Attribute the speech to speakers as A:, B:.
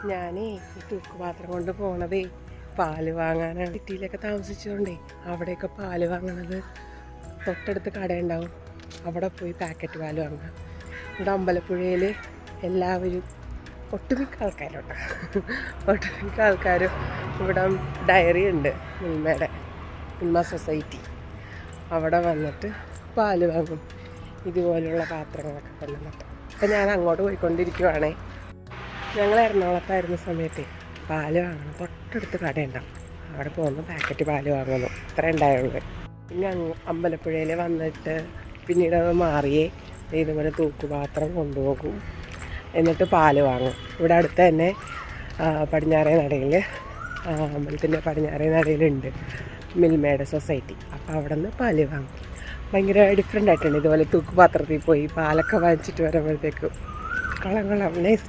A: ഞാനേ ഈ തൂക്കുപാത്രം കൊണ്ട് പോണതേ പാല് വാങ്ങാനാണ്. സിറ്റിയിലൊക്കെ താമസിച്ചതുകൊണ്ടേ അവിടെയൊക്കെ പാല് വാങ്ങണത് തൊട്ടടുത്ത് കടയുണ്ടാവും, അവിടെ പോയി പാക്കറ്റ് പാല് വാങ്ങാം. ഇവിടെ അമ്പലപ്പുഴയിൽ എല്ലാവരും ഒട്ടുമിക്ക ആൾക്കാരും ഇവിടെ ഡയറി ഉണ്ട്, മിൽമ സൊസൈറ്റി. അവിടെ വന്നിട്ട് പാല് വാങ്ങും, ഇതുപോലുള്ള പാത്രങ്ങളൊക്കെ കൊണ്ടുവന്നിട്ട്. അപ്പം ഞാൻ അങ്ങോട്ട് പോയിക്കൊണ്ടിരിക്കുവാണേ. ഞങ്ങൾ എറണാകുളത്തായിരുന്ന സമയത്ത് പാല് വാങ്ങണം, തൊട്ടടുത്ത് കടയുണ്ടാവും, അവിടെ പോകുന്നു പാക്കറ്റ് പാല് വാങ്ങുന്നു, ഇത്ര ഉണ്ടായുള്ളൂ. പിന്നെ അമ്പലപ്പുഴയിൽ വന്നിട്ട് പിന്നീട് അത് മാറിയേ ഇതുപോലെ തൂക്കുപാത്രം കൊണ്ടുപോകും, എന്നിട്ട് പാല് വാങ്ങും. ഇവിടെ അടുത്ത് തന്നെ പടിഞ്ഞാറേ നടയിൽ, അമ്പലത്തിൻ്റെ പടിഞ്ഞാറേ നടയിലുണ്ട് മിൽമയുടെ സൊസൈറ്റി. അപ്പോൾ അവിടെ നിന്ന് പാല് വാങ്ങും. ഭയങ്കര ഡിഫറെൻ്റ് ആയിട്ടുണ്ട്. ഇതുപോലെ തൂക്കുപാത്രത്തിൽ പോയി പാലൊക്കെ വാങ്ങിച്ചിട്ട് വരുമ്പോഴത്തേക്കും കൊള്ളാം, നൈസ്.